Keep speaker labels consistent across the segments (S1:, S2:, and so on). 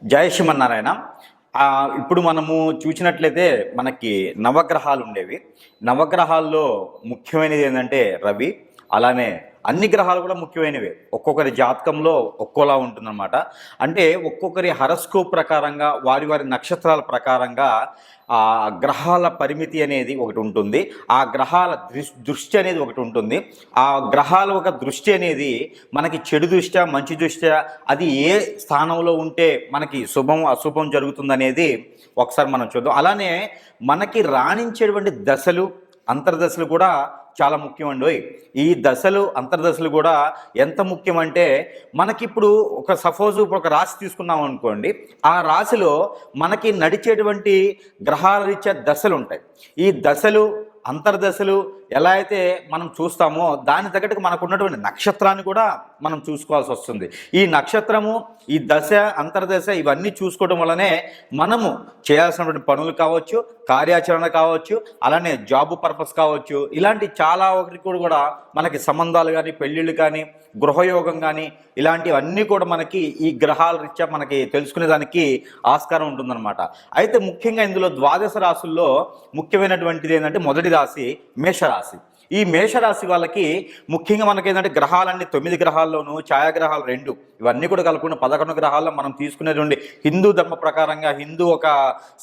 S1: జై శ్రీమన్నారాయణ. ఇప్పుడు మనము చూసినట్లయితే మనకి నవగ్రహాలు ఉండేవి. నవగ్రహాల్లో ముఖ్యమైనది ఏంటంటే రవి. అలానే అన్ని గ్రహాలు కూడా ముఖ్యమైనవే. ఒక్కొక్కరి జాతకంలో ఒక్కోలా ఉంటుందన్నమాట. అంటే ఒక్కొక్కరి హరస్కోప్ ప్రకారంగా వారి వారి నక్షత్రాల ప్రకారంగా ఆ గ్రహాల పరిమితి అనేది ఒకటి ఉంటుంది. ఆ గ్రహాల దృష్టి అనేది ఒకటి ఉంటుంది. ఆ గ్రహాల ఒక దృష్టి అనేది మనకి చెడు దృష్ట్యా మంచి దృష్ట్యా అది ఏ స్థానంలో ఉంటే మనకి శుభం అశుభం జరుగుతుందనేది ఒకసారి మనం చూద్దాం. అలానే మనకి రాణించేటువంటి దశలు అంతర్దశలు కూడా చాలా ముఖ్యమండి. ఈ దశలు అంతర్దశలు కూడా ఎంత ముఖ్యమంటే మనకిప్పుడు సపోజ్ ఒక రాశి తీసుకున్నాం అనుకోండి. ఆ రాశిలో మనకి నడిచేటువంటి గ్రహాల రీత్యా దశలు ఉంటాయి. ఈ దశలు అంతర్దశలు ఎలా అయితే మనం చూస్తామో దాని తగ్గట్టుగా మనకు ఉన్నటువంటి నక్షత్రాన్ని కూడా మనం చూసుకోవాల్సి వస్తుంది. ఈ నక్షత్రము, ఈ దశ, అంతర్దశ ఇవన్నీ చూసుకోవడం వల్లనే మనము చేయాల్సినటువంటి పనులు కావచ్చు, కార్యాచరణ కావచ్చు, అలానే జాబ్ పర్పస్ కావచ్చు, ఇలాంటి చాలా ఒకటి కూడా మనకి సంబంధాలు కానీ, పెళ్ళిళ్ళు కానీ, గృహయోగం కానీ ఇలాంటివన్నీ కూడా మనకి ఈ గ్రహాల రీత్యా మనకి తెలుసుకునేదానికి ఆస్కారం ఉంటుందన్నమాట. అయితే ముఖ్యంగా ఇందులో ద్వాదశ రాశుల్లో ముఖ్యమైనటువంటిది ఏంటంటే మొదటి రాశి మేషరాశి. ఈ మేషరాశి వాళ్ళకి ముఖ్యంగా మనకి ఏంటంటే గ్రహాలన్నీ 9 గ్రహాల్లోనూ ఛాయాగ్రహాలు 2 ఇవన్నీ కూడా కలుపుకున్న 11 గ్రహాల్లో మనం తీసుకునేటువంటి హిందూ ధర్మ ప్రకారంగా, హిందూ ఒక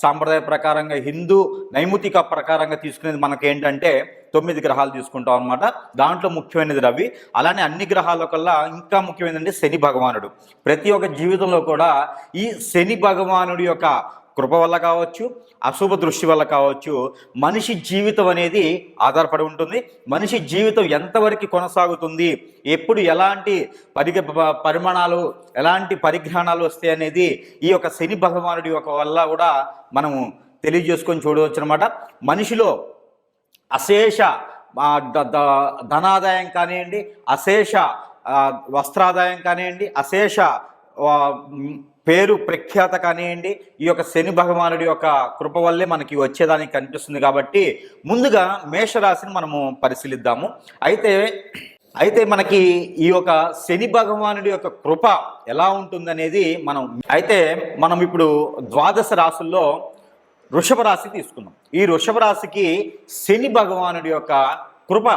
S1: సాంప్రదాయ ప్రకారంగా, హిందూ నైమితిక ప్రకారంగా తీసుకునేది మనకేంటంటే 9 గ్రహాలు తీసుకుంటాం అనమాట. దాంట్లో ముఖ్యమైనది రవి. అలానే అన్ని గ్రహాల కల్లా ఇంకా ముఖ్యమైనది శని భగవానుడు. ప్రతి ఒక్క జీవితంలో కూడా ఈ శని భగవానుడి యొక్క కృప వల్ల కావచ్చు, అశుభ దృష్టి వల్ల కావచ్చు, మనిషి జీవితం అనేది ఆధారపడి ఉంటుంది. మనిషి జీవితం ఎంతవరకు కొనసాగుతుంది, ఎప్పుడు ఎలాంటి పరిమాణాలు, ఎలాంటి పరిజ్ఞానాలు వస్తాయి అనేది ఈ యొక్క శని భగవానుడి యొక్క వల్ల కూడా మనము తెలియజేసుకొని చూడవచ్చు అనమాట. మనిషిలో అశేష ధనాదాయం కానివ్వండి, అశేష వస్త్రాదాయం కానివ్వండి, అశేష పేరు ప్రఖ్యాత కానివ్వండి, ఈ యొక్క శని భగవానుడి యొక్క కృప వల్లే మనకి వచ్చేదానికి కనిపిస్తుంది. కాబట్టి ముందుగా మేషరాశిని మనము పరిశీలిద్దాము. అయితే మనకి ఈ యొక్క శని భగవానుడి యొక్క కృప ఎలా ఉంటుందనేది మనం ఇప్పుడు ద్వాదశ రాశుల్లో వృషభ రాశి తీసుకున్నాం. ఈ వృషభ రాశికి శని భగవానుడి యొక్క కృప,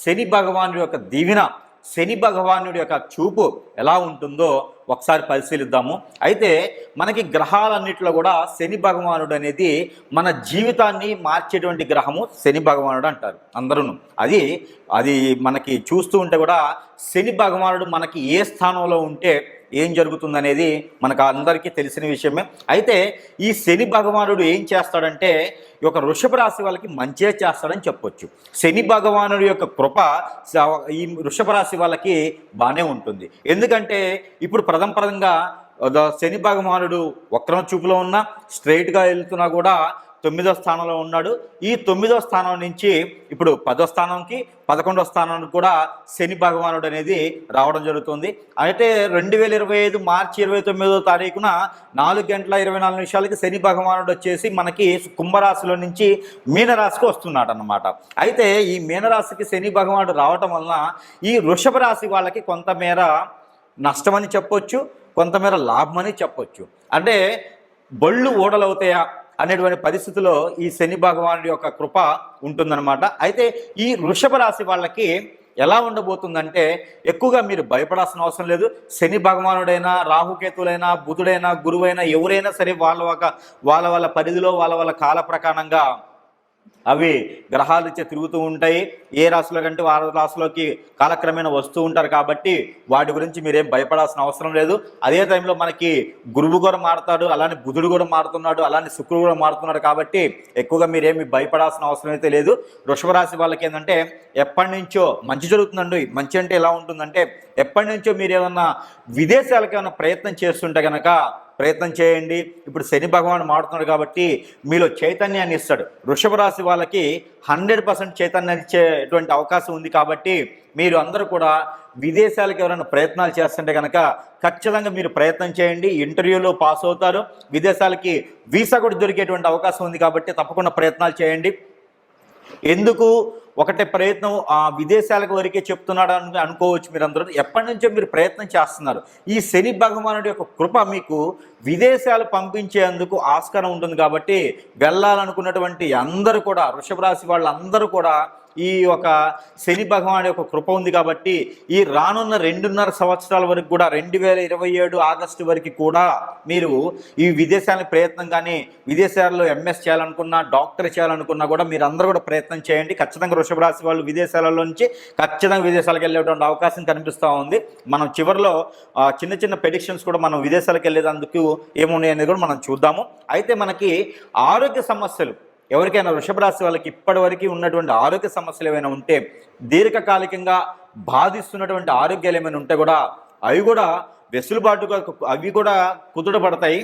S1: శని భగవానుడి యొక్క దీవెన, శని భగవానుడి యొక్క చూపు ఎలా ఉంటుందో ఒకసారి పరిశీలిద్దాము. అయితే మనకి గ్రహాలన్నింటిలో కూడా శని భగవానుడు అనేది మన జీవితాన్ని మార్చేటువంటి గ్రహము శని భగవానుడు అంటారు అందరూ. అది మనకి చూస్తూ ఉంటే కూడా శని భగవానుడు మనకి ఏ స్థానంలో ఉంటే ఏం జరుగుతుందనేది మనకు అందరికీ తెలిసిన విషయమే. అయితే ఈ శని భగవానుడు ఏం చేస్తాడంటే ఈ యొక్క వృషభ రాశి వాళ్ళకి మంచిగా చేస్తాడని చెప్పొచ్చు. శని భగవానుడి యొక్క కృప ఈ వృషభ రాశి వాళ్ళకి బాగానే ఉంటుంది. ఎందుకంటే ఇప్పుడు ప్రథమంగా శని భగవానుడు వక్రం చూపులో ఉన్నా, స్ట్రైట్గా వెళ్తున్నా కూడా 9వ స్థానంలో ఉన్నాడు. ఈ 9వ స్థానం నుంచి ఇప్పుడు 10వ స్థానంకి, 11వ స్థానానికి కూడా శని భగవానుడు అనేది రావడం జరుగుతుంది. అయితే 2025 మార్చి 29వ తారీఖున 4:24 శని భగవానుడు వచ్చేసి మనకి కుంభరాశిలో నుంచి మీనరాశికి వస్తున్నాడు అన్నమాట. అయితే ఈ మీనరాశికి శని భగవానుడు రావటం వలన ఈ వృషభ రాశి వాళ్ళకి కొంతమేర నష్టమని చెప్పొచ్చు, కొంతమేర లాభమని చెప్పొచ్చు. అంటే బళ్ళు ఓడలవుతాయా అనేటువంటి పరిస్థితిలో ఈ శని భగవానుడి యొక్క కృప ఉంటుందన్నమాట. అయితే ఈ వృషభ రాశి వాళ్ళకి ఎలా ఉండబోతుందంటే ఎక్కువగా మీరు భయపడాల్సిన అవసరం లేదు. శని భగవానుడైనా, రాహుకేతులైనా, బుధుడైనా, గురువైనా ఎవరైనా సరే వాళ్ళ పరిధిలో వాళ్ళ కాల ప్రకారంగా అవి గ్రహాలు ఇచ్చే తిరుగుతూ ఉంటాయి. ఏ రాశుల కంటే ఆ రాశిలోకి కాలక్రమేణా వస్తూ ఉంటారు. కాబట్టి వాటి గురించి మీరేం భయపడాల్సిన అవసరం లేదు. అదే టైంలో మనకి గురువు కూడా మారుతాడు, అలానే బుధుడు కూడా మారుతున్నాడు, అలానే శుక్రుడు కూడా మారుతున్నాడు. కాబట్టి ఎక్కువగా మీరేమి భయపడాల్సిన అవసరం అయితే లేదు. వృషభ రాశి వాళ్ళకి ఏంటంటే ఎప్పటి నుంచో మంచి జరుగుతుందండి. మంచి అంటే ఎలా ఉంటుందంటే ఎప్పటి నుంచో మీరు ఏమన్నా విదేశాలకు ఏమైనా ప్రయత్నం చేస్తుంటే కనుక ప్రయత్నం చేయండి. ఇప్పుడు శని భగవానుడు మారుతున్నాడు కాబట్టి మీలో చైతన్యాన్ని ఇస్తాడు. వృషభ రాశి వాళ్ళకి 100% చైతన్యాన్ని ఇచ్చేటువంటి అవకాశం ఉంది. కాబట్టి మీరు అందరూ కూడా విదేశాలకు ఎవరైనా ప్రయత్నాలు చేస్తుంటే కనుక ఖచ్చితంగా మీరు ప్రయత్నం చేయండి. ఇంటర్వ్యూలో పాస్ అవుతారు. విదేశాలకి వీసా కూడా దొరికేటువంటి అవకాశం ఉంది. కాబట్టి తప్పకుండా ప్రయత్నాలు చేయండి. ఎందుకు ఒకటే ప్రయత్నం విదేశాలకు వరకే చెప్తున్నాడు అని అనుకోవచ్చు. మీరందరూ ఎప్పటి నుంచో మీరు ప్రయత్నం చేస్తున్నారు. ఈ శని భగవానుడి యొక్క కృప మీకు విదేశాలు పంపించేందుకు ఆస్కారం ఉంటుంది. కాబట్టి వెళ్ళాలనుకున్నటువంటి అందరూ కూడా, వృషభ రాశి వాళ్ళందరూ కూడా ఈ యొక్క శని భగవాన్ యొక్క కృప ఉంది. కాబట్టి ఈ రానున్న 2.5 సంవత్సరాల వరకు కూడా 2027 ఆగస్టు వరకు కూడా మీరు ఈ విదేశానికి ప్రయత్నం, కానీ విదేశాల్లో ఎంఎస్ చేయాలనుకున్నా, డాక్టర్ చేయాలనుకున్నా కూడా మీరు అందరూ కూడా ప్రయత్నం చేయండి. ఖచ్చితంగా వృషభ రాశి వాళ్ళు విదేశాలలో నుంచి ఖచ్చితంగా విదేశాలకు వెళ్ళేటువంటి అవకాశం కనిపిస్తూ ఉంది. మనం చివరిలో చిన్న చిన్న ప్రెడిక్షన్స్ కూడా మనం విదేశాలకు వెళ్ళేందుకు ఏమున్నాయనేది కూడా మనం చూద్దాము. అయితే మనకి ఆరోగ్య సమస్యలు ఎవరికైనా వృషభ రాశి వాళ్ళకి ఇప్పటివరకు ఉన్నటువంటి ఆరోగ్య సమస్యలు ఏమైనా ఉంటే, దీర్ఘకాలికంగా బాధిస్తున్నటువంటి ఆరోగ్యాలు ఏమైనా ఉంటే కూడా అవి కూడా వెసులుబాటుగా అవి కూడా కుదుటపడతాయి.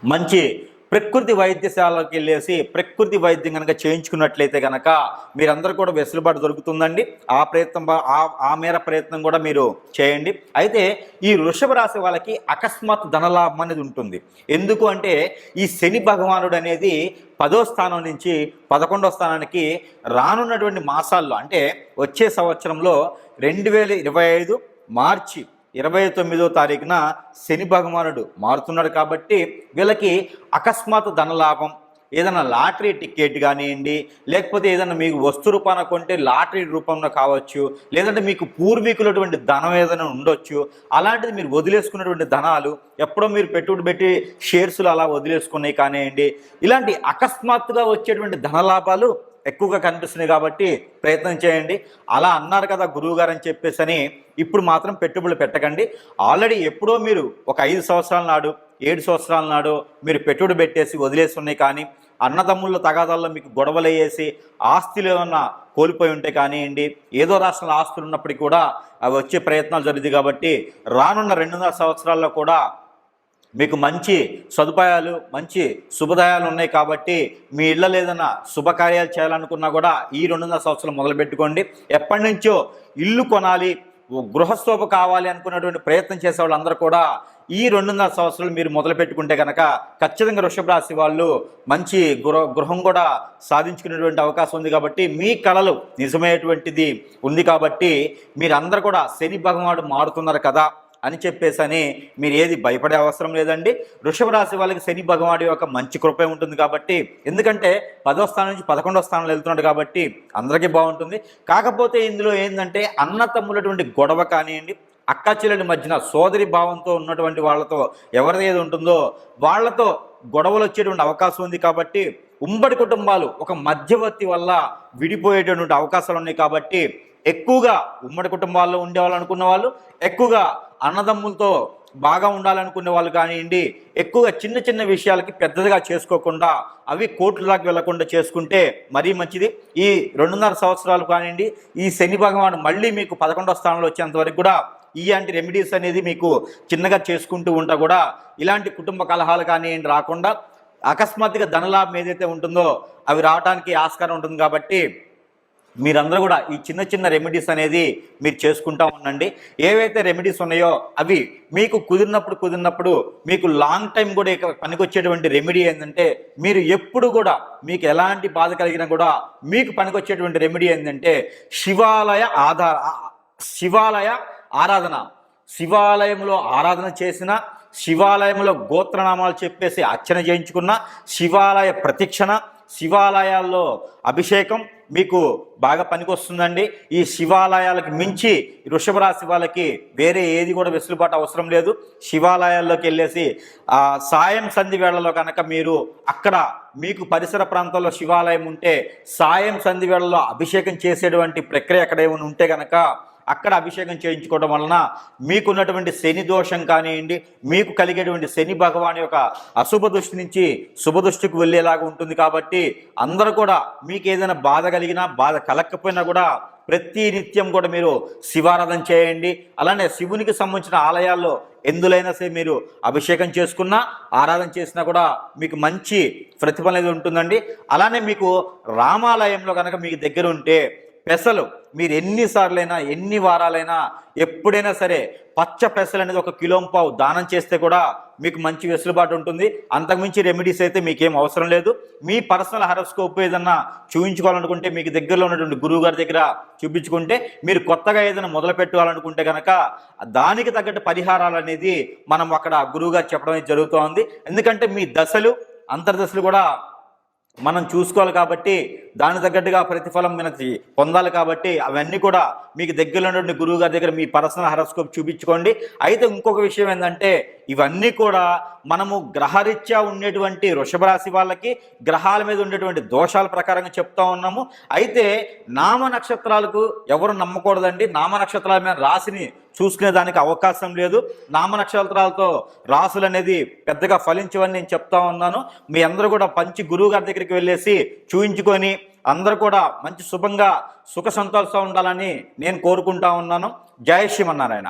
S1: మంచి ప్రకృతి వైద్యశాలకు వెళ్ళేసి ప్రకృతి వైద్యం కనుక చేయించుకున్నట్లయితే కనుక మీరందరూ కూడా వెసులుబాటు దొరుకుతుందండి. ఆ మేర ప్రయత్నం కూడా మీరు చేయండి. అయితే ఈ వృషభ రాశి వాళ్ళకి అకస్మాత్ ధనలాభం అనేది ఉంటుంది. ఎందుకు అంటే ఈ శని భగవానుడు అనేది 10వ స్థానం నుంచి 11వ స్థానానికి రానున్నటువంటి మాసాల్లో, అంటే వచ్చే సంవత్సరంలో 2025 మార్చి 29వ తారీఖున శని భగవానుడు మారుతున్నాడు. కాబట్టి వీళ్ళకి అకస్మాత్ ధనలాభం, ఏదైనా లాటరీ టికెట్ కానివ్వండి, లేకపోతే ఏదైనా మీకు వస్తు రూపాన కొంటే లాటరీ రూపంలో కావచ్చు, లేదంటే మీకు పూర్వీకులటువంటి ధనం ఏదైనా ఉండొచ్చు. అలాంటిది మీరు వదిలేసుకున్నటువంటి ధనాలు, ఎప్పుడో మీరు పెట్టుబడి పెట్టి షేర్స్లు అలా వదిలేసుకున్నాయి కానివ్వండి, ఇలాంటి అకస్మాత్తుగా వచ్చేటువంటి ధనలాభాలు ఎక్కువగా కనిపిస్తున్నాయి. కాబట్టి ప్రయత్నం చేయండి. అలా అన్నారు కదా గురువు గారు అని చెప్పేసి ఇప్పుడు మాత్రం పెట్టుబడులు పెట్టకండి. ఆల్రెడీ ఎప్పుడో మీరు ఒక 5 సంవత్సరాల నాడు, 7 సంవత్సరాల నాడు మీరు పెట్టుబడి పెట్టేసి వదిలేసి ఉన్నాయి. కానీ అన్నదమ్ముళ్ళ తగాదాల్లో మీకు గొడవలు అయ్యేసి ఆస్తులు ఏమన్నా కోల్పోయి ఉంటే కానివ్వండి, ఏదో రాష్ట్రంలో ఆస్తులు ఉన్నప్పటికీ కూడా అవి వచ్చే ప్రయత్నాలు జరుగుతాయి. కాబట్టి రానున్న 2.5 సంవత్సరాల్లో కూడా మీకు మంచి సదుపాయాలు, మంచి శుభదాయాలు ఉన్నాయి. కాబట్టి మీ ఇళ్ళలో ఏదైనా శుభకార్యాలు చేయాలనుకున్నా కూడా ఈ 2.5 సంవత్సరాలు మొదలుపెట్టుకోండి. ఎప్పటి నుంచో ఇల్లు కొనాలి, గృహశోభ కావాలి అనుకున్నటువంటి ప్రయత్నం చేసే వాళ్ళందరూ కూడా ఈ 2.5 సంవత్సరాలు మీరు మొదలు పెట్టుకుంటే కనుక ఖచ్చితంగా వృషభ రాశి వాళ్ళు మంచి గృహం కూడా సాధించుకునేటువంటి అవకాశం ఉంది. కాబట్టి మీ కళలు నిజమయ్యేటువంటిది ఉంది. కాబట్టి మీరందరూ కూడా శని భగవానుడు మారుతున్నారు కదా అని చెప్పేసి మీరు ఏది భయపడే అవసరం లేదండి. వృషభ రాశి వాళ్ళకి శని భగవానుడి యొక్క మంచి కృపే ఉంటుంది. కాబట్టి ఎందుకంటే 10వ స్థానం నుంచి 11వ స్థానంలో వెళ్తున్నాడు కాబట్టి అందరికీ బాగుంటుంది. కాకపోతే ఇందులో ఏంటంటే అన్న తమ్ములటువంటి గొడవ కానివ్వండి, అక్క చెల్లెల మధ్యన సోదరి భావంతో ఉన్నటువంటి వాళ్ళతో ఎవరిది ఏది ఉంటుందో వాళ్ళతో గొడవలు వచ్చేటువంటి అవకాశం ఉంది. కాబట్టి ఉమ్మడి కుటుంబాలు ఒక మధ్యవర్తి వల్ల విడిపోయేటటువంటి అవకాశాలు ఉన్నాయి. కాబట్టి ఎక్కువగా ఉమ్మడి కుటుంబాల్లో ఉండేవాళ్ళనుకున్న వాళ్ళు, ఎక్కువగా అన్నదమ్ములతో బాగా ఉండాలనుకునే వాళ్ళు కానివ్వండి, ఎక్కువగా చిన్న చిన్న విషయాలకి పెద్దదిగా చేసుకోకుండా అవి కోర్టుల దాకా వెళ్లకుండా చేసుకుంటే మరీ మంచిది. ఈ 2.5 సంవత్సరాలు కానివ్వండి, ఈ శని భగవాను మళ్ళీ మీకు 11వ స్థానంలో వచ్చేంత వరకు కూడా ఇలాంటి రెమెడీస్ అనేది మీకు చిన్నగా చేసుకుంటూ ఉంటా కూడా ఇలాంటి కుటుంబ కలహాలు కానివ్వండి రాకుండా అకస్మాత్తుగా ధనలాభం ఏదైతే ఉంటుందో అవి రావడానికి ఆస్కారం ఉంటుంది. కాబట్టి మీరందరూ కూడా ఈ చిన్న చిన్న రెమెడీస్ అనేది మీరు చేసుకుంటూ ఉండండి. ఏవైతే రెమెడీస్ ఉన్నాయో అవి మీకు కుదిరినప్పుడు మీకు లాంగ్ టైం కూడా పనికొచ్చేటువంటి రెమెడీ ఏంటంటే, మీరు ఎప్పుడు కూడా మీకు ఎలాంటి బాధ కలిగినా కూడా మీకు పనికొచ్చేటువంటి రెమెడీ ఏంటంటే శివాలయ ఆరాధన. శివాలయంలో ఆరాధన చేసిన, శివాలయంలో గోత్రనామాలు చెప్పేసి అర్చన చేయించుకున్న, శివాలయ ప్రతిక్షణ, శివాలయాల్లో అభిషేకం మీకు బాగా పనికొస్తుందండి. ఈ శివాలయాలకు మించి వృషభ రాశి వాళ్ళకి వేరే ఏది కూడా వెసులుబాటు అవసరం లేదు. శివాలయాల్లోకి వెళ్ళేసి సాయం సంధి వేళలో కనుక మీరు అక్కడ మీకు పరిసర ప్రాంతాల్లో శివాలయం ఉంటే సాయం సంధి వేళలో అభిషేకం చేసేటువంటి ప్రక్రియ ఎక్కడ ఏమైనా ఉంటే కనుక అక్కడ అభిషేకం చేయించుకోవడం వలన మీకున్నటువంటి శని దోషం కానివ్వండి, మీకు కలిగేటువంటి శని భగవాన్ యొక్క అశుభ దృష్టి నుంచి శుభ దృష్టికి వెళ్ళేలాగా ఉంటుంది. కాబట్టి అందరూ కూడా మీకు ఏదైనా బాధ కలిగినా, బాధ కలగకపోయినా కూడా ప్రతి నిత్యం కూడా మీరు శివారాధన చేయండి. అలానే శివునికి సంబంధించిన ఆలయాల్లో ఎందులైనా సరే మీరు అభిషేకం చేసుకున్నా, ఆరాధన చేసినా కూడా మీకు మంచి ప్రతిఫలం అనేది ఉంటుందండి. అలానే మీకు రామాలయంలో కనుక మీకు దగ్గర ఉంటే పెసలు మీరు ఎన్నిసార్లైనా ఎన్ని వారాలైనా ఎప్పుడైనా సరే పచ్చ పెసలు అనేది 1 కిలో దానం చేస్తే కూడా మీకు మంచి వెసులుబాటు ఉంటుంది. అంతకుమించి రెమెడీస్ అయితే మీకేం అవసరం లేదు. మీ పర్సనల్ హారోస్కోప్ ఏదన్నా చూపించుకోవాలనుకుంటే మీకు దగ్గరలో ఉన్నటువంటి గురువు గారి దగ్గర చూపించుకుంటే, మీరు కొత్తగా ఏదైనా మొదలు పెట్టాలనుకుంటే కనుక దానికి తగ్గట్టు పరిహారాలు అనేది మనం అక్కడ గురువు గారు చెప్పడం అనేది జరుగుతోంది. ఎందుకంటే మీ దశలు అంతర్దశలు కూడా మనం చూసుకోవాలి కాబట్టి, దాని తగ్గట్టుగా ప్రతిఫలం మనకి పొందాలి కాబట్టి అవన్నీ కూడా మీకు దగ్గరలో ఉన్నటువంటి గురువు గారి దగ్గర మీ పర్సనల్ హారోస్కోప్ చూపించుకోండి. అయితే ఇంకొక విషయం ఏంటంటే, ఇవన్నీ కూడా మనము గ్రహరీత్యా ఉండేటువంటి వృషభ రాశి వాళ్ళకి గ్రహాల మీద ఉండేటువంటి దోషాల ప్రకారంగా చెప్తా ఉన్నాము. అయితే నామ నక్షత్రాలకు ఎవరు నమ్మకూడదండి. నామ నక్షత్రాల మీద రాశిని చూసుకునే దానికి అవకాశం లేదు. నామ నక్షత్రాలతో రాసులు అనేది పెద్దగా ఫలించవని నేను చెప్తా ఉన్నాను. మీ అందరూ కూడా పంచి గురువు గారి దగ్గరికి వెళ్ళేసి చూయించుకొని అందరూ కూడా మంచి శుభంగా సుఖ సంతోషంగా ఉండాలని నేను కోరుకుంటా ఉన్నాను. జై శ్రీమన్నారాయణ.